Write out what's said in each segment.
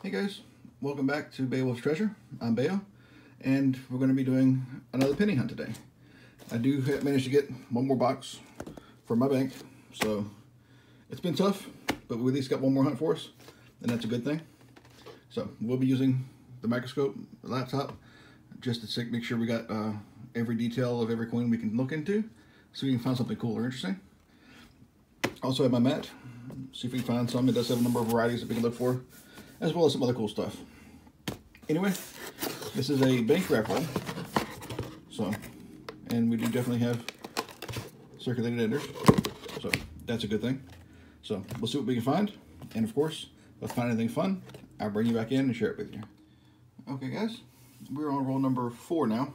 Hey guys, welcome back to Beowulf's Treasure. I'm Beo, and we're going to be doing another penny hunt today. I do manage to get one more box from my bank, so it's been tough, but we at least got one more hunt for us, and that's a good thing. So we'll be using the microscope, the laptop, just to make sure we got every detail of every coin we can look into, so we can find something cool or interesting. Also have my mat, see if we can find some. It does have a number of varieties that we can look for, as well as some other cool stuff. Anyway, this is a bank wrap roll. So, and we do definitely have circulated enders. So that's a good thing. So we'll see what we can find. And of course, if I find anything fun, I'll bring you back in and share it with you. Okay guys, we're on roll number 4 now.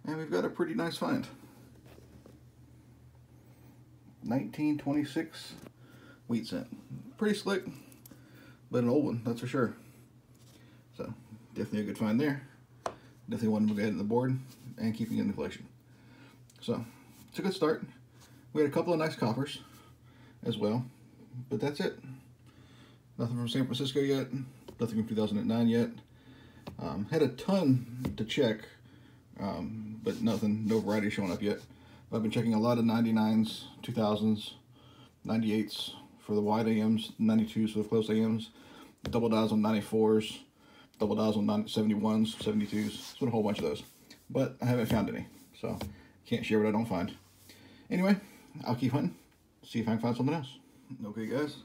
And we've got a pretty nice find. 1926 wheat cent. Pretty slick, but an old one, that's for sure. So definitely a good find there. Definitely one to go ahead on the board and keeping it in the collection. So it's a good start. We had a couple of nice coppers as well, but that's it. Nothing from San Francisco yet. Nothing from 2009 yet. Had a ton to check, but nothing, no variety showing up yet. I've been checking a lot of 99s, 2000s, 98s for the wide AMs, 92s for the close AMs, double dials on 94s, double dials on 71s, 72s. It's been a whole bunch of those, but I haven't found any, so can't share what I don't find. Anyway, I'll keep hunting, see if I can find something else. Okay guys,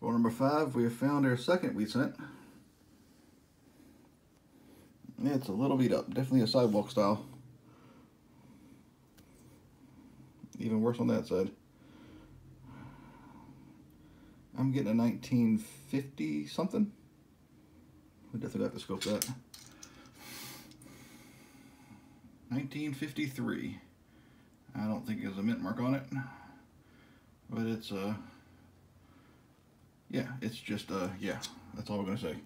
roll number 5, we have found our second wheat cent. It's a little beat up, definitely a sidewalk style. Even worse on that side. I'm getting a 1950 something. We definitely have to scope that. 1953. I don't think there's a mint mark on it, but it's yeah, it's just yeah, that's all we're gonna say.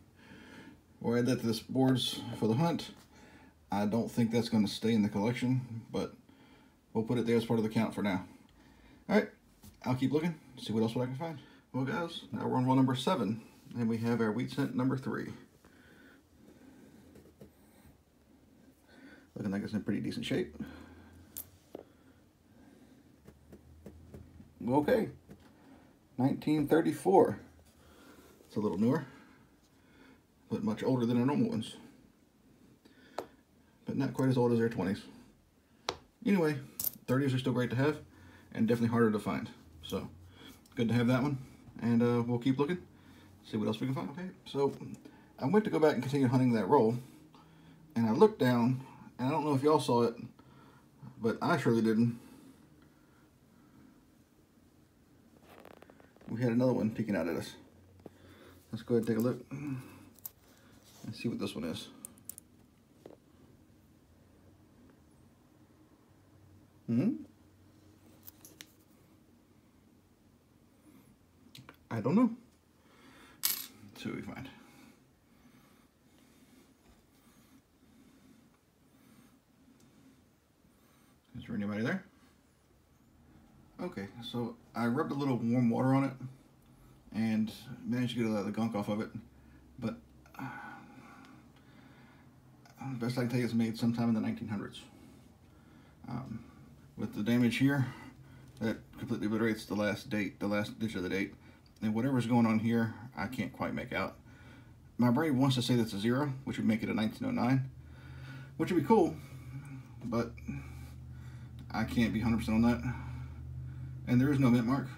We'll add that to this boards for the hunt. I don't think that's gonna stay in the collection, but we'll put it there as part of the count for now. All right, I'll keep looking, see what else I can find. Well guys, now we're on roll number 7, and we have our wheat cent number 3. Looking like it's in pretty decent shape. Okay, 1934. It's a little newer, but much older than our normal ones. But not quite as old as their 20s. Anyway, 30s are still great to have, and definitely harder to find. So, good to have that one. And we'll keep looking, see what else we can find. Okay, so I went to go back and continue hunting that roll, and I looked down, and I don't know if y'all saw it, but I surely didn't. We had another one peeking out at us. Let's go ahead and take a look and see what this one is. I don't know. Let's see what we find. Is there anybody there? Okay, so I rubbed a little warm water on it and managed to get the gunk off of it, but the best I can tell you it's made sometime in the 1900s. With the damage here, that completely obliterates the last date, the last digit of the date, and whatever's going on here, I can't quite make out. My brain wants to say that's a 0, which would make it a 1909, which would be cool, but I can't be 100% on that. And there is no mint mark.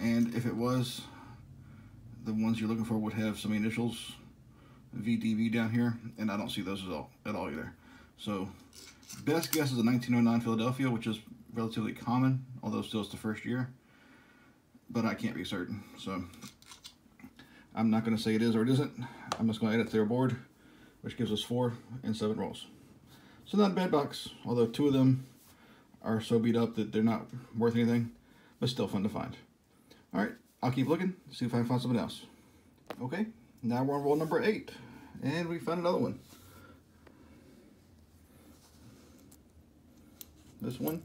And if it was, the ones you're looking for would have some initials, VDV down here, and I don't see those at all either. So, best guess is a 1909 Philadelphia, which is relatively common, although still it's the first year. But I can't be certain, so I'm not going to say it is or it isn't. I'm just going to add it to their board, which gives us 4 and 7 rolls. So not a bad box, although 2 of them are so beat up that they're not worth anything, but still fun to find. All right, I'll keep looking, see if I can find something else. Okay, now we're on roll number 8, and we found another one. This one,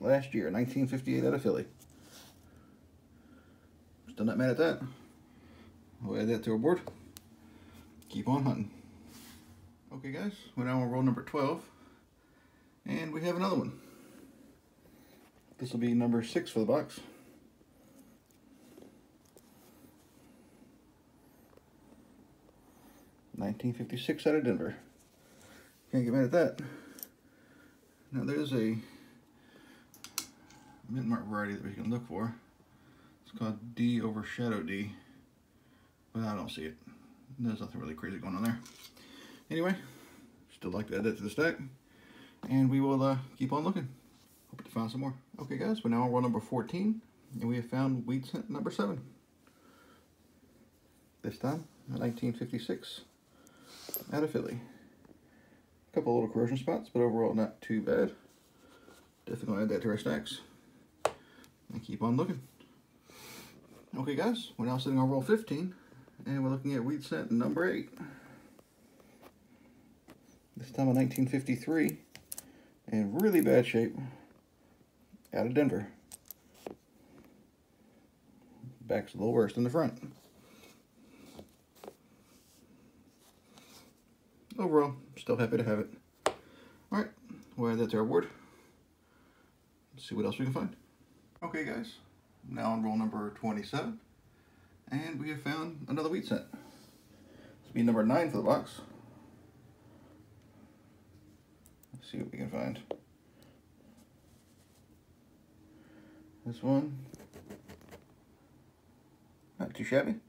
last year, 1958 out of Philly. Still not mad at that. We'll add that to our board. Keep on hunting. Okay guys, we're now on roll number 12. And we have another one. This will be number 6 for the box. $19.56 out of Denver. Can't get mad at that. Now there's a mint mark variety that we can look for. It's called D over Shadow D, but I don't see it. There's nothing really crazy going on there. Anyway, still like to add that to the stack, and we will keep on looking. Hope to find some more. Okay guys, we're now on roll number 14, and we have found weed scent number 7. This time, 1956 out of Philly. A couple little corrosion spots, but overall not too bad. Definitely gonna add that to our stacks and keep on looking. Okay guys, we're now sitting on roll 15, and we're looking at weed scent number 8. This time a 1953, in really bad shape, out of Denver. Back's a little worse than the front. Overall, still happy to have it. Alright, we'll add that to our board. Let's see what else we can find. Okay guys, now on roll number 27, and we have found another weed scent. This will be number 9 for the box. Let's see what we can find. This one, not too shabby.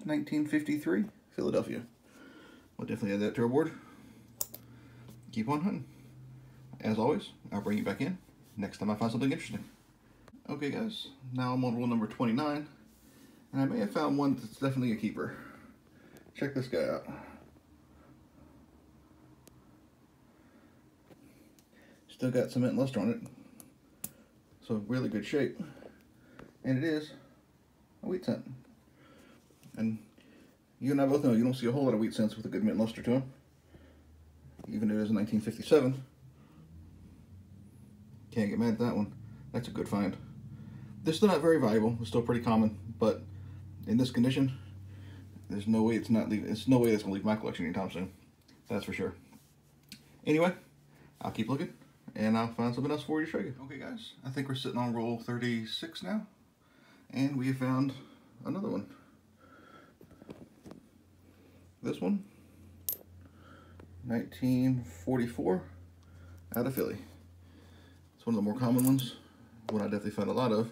1953, Philadelphia. We'll definitely add that to our board. Keep on hunting. As always, I'll bring you back in next time I find something interesting. Okay guys, now I'm on roll number 29, and I may have found one that's definitely a keeper. Check this guy out. Still got cement and luster on it, so really good shape. And it is a wheat scent. And you and I both know you don't see a whole lot of wheat scents with a good mint luster to them. Even if it is a 1957. Can't get mad at that one. That's a good find. They're still not very valuable. It's still pretty common, but in this condition, there's no way it's not leaving. It's no way that's gonna leave my collection anytime soon. That's for sure. Anyway, I'll keep looking, and I'll find something else for you to show you. Okay, guys, I think we're sitting on roll 36 now, and we have found another one. This one, 1944, out of Philly. It's one of the more common ones, one I definitely found a lot of,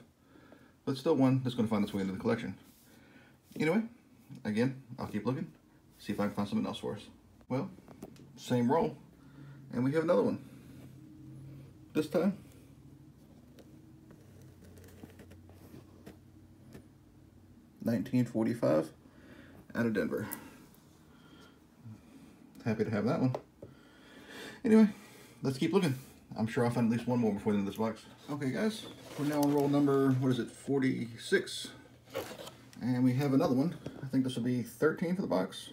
but still one that's going to find its way into the collection. Anyway, again, I'll keep looking, see if I can find something else for us. Well, same roll, and we have another one. This time, $19.45, out of Denver. Happy to have that one. Anyway, let's keep looking. I'm sure I'll find at least one more before the end of this box. Okay guys, we're now on roll number, 46. And we have another one. I think this will be 13 for the box.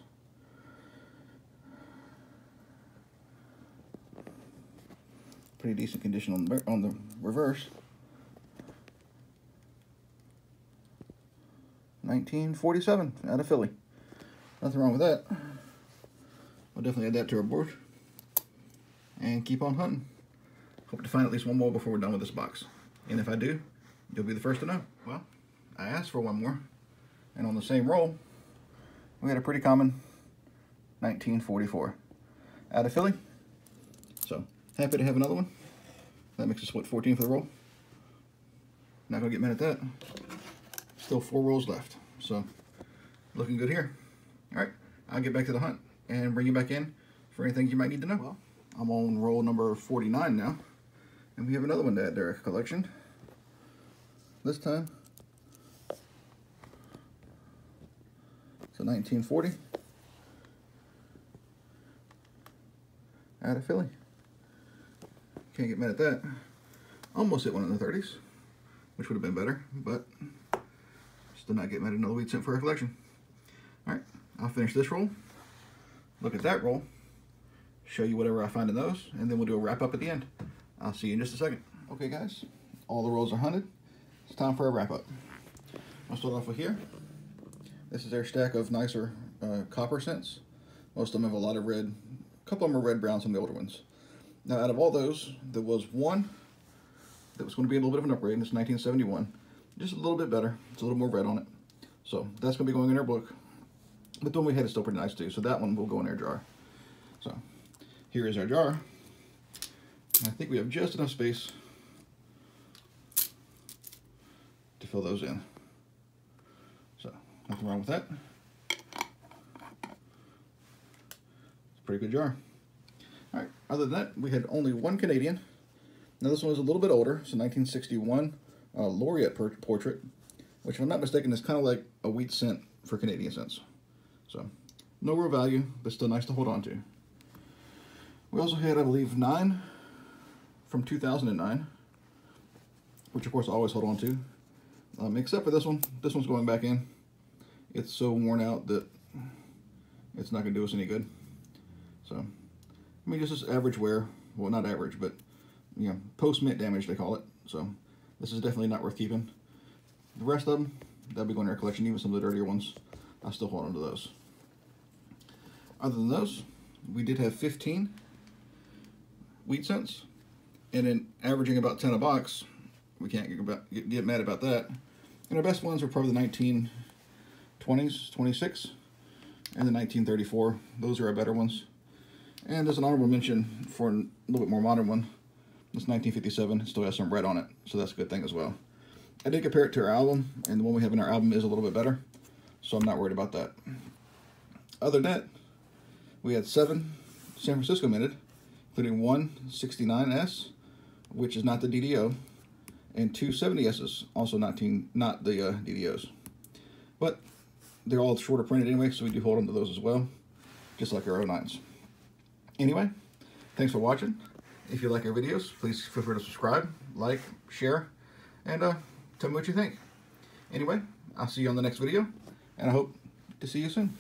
Pretty decent condition on the reverse. 1947, out of Philly. Nothing wrong with that. We'll definitely add that to our board and keep on hunting. Hope to find at least one more before we're done with this box. And if I do, you'll be the first to know. Well, I asked for one more, and on the same roll, we had a pretty common 1944 out of Philly. So happy to have another one. That makes us, what, 14 for the roll? Not gonna get mad at that. Still 4 rolls left, so looking good here. All right, I'll get back to the hunt and bring you back in for anything you might need to know. Well, I'm on roll number 49 now, and we have another one to add to our collection. This time, it's a 1940 out of Philly. Can't get mad at that. Almost hit one in the 30s, which would have been better, but still not get mad at another weed scent for our collection. All right, I'll finish this roll, look at that roll, show you whatever I find in those, and then we'll do a wrap up at the end. I'll see you in just a second. Okay guys, all the rolls are hunted. It's time for a wrap up. I'll start off with here. This is their stack of nicer copper cents. Most of them have a lot of red. A couple of them are red brown, some of the older ones. Now, out of all those, there was one that was going to be a little bit of an upgrade, and it's 1971. Just a little bit better. It's a little more red on it. So that's going to be going in our book. But the one we had is still pretty nice too, so that one will go in our jar. So here is our jar. I think we have just enough space to fill those in. So nothing wrong with that. It's a pretty good jar. All right, other than that, we had only one Canadian. Now this one was a little bit older. It's a 1961 Laureate portrait, which if I'm not mistaken is kind of like a wheat cent for Canadian cents. So no real value, but still nice to hold on to. We also had, I believe, 9 from 2009, which of course I always hold on to, except for this one. This one's going back in. It's so worn out that it's not going to do us any good. So, I mean, just this average wear. Well, not average, but, you know, post-mint damage, they call it. So, this is definitely not worth keeping. The rest of them, that'll be going in our collection. Even some of the dirtier ones, I'll still hold on to those. Other than those, we did have 15 wheat cents, and then averaging about 10 a box. We can't get mad about that. And our best ones are probably the 1920s, 26, and the 1934. Those are our better ones. And as an honorable mention for a little bit more modern one, this 1957 still has some red on it, so that's a good thing as well. I did compare it to our album, and the one we have in our album is a little bit better, so I'm not worried about that. Other than that, we had 7 San Francisco minted, including one 69S, which is not the DDO, and 2 70S's, also not the DDOs. But they're all shorter printed anyway, so we do hold on to those as well, just like our 09s. Anyway, thanks for watching. If you like our videos, please feel free to subscribe, like, share, and tell me what you think. Anyway, I'll see you on the next video, and I hope to see you soon.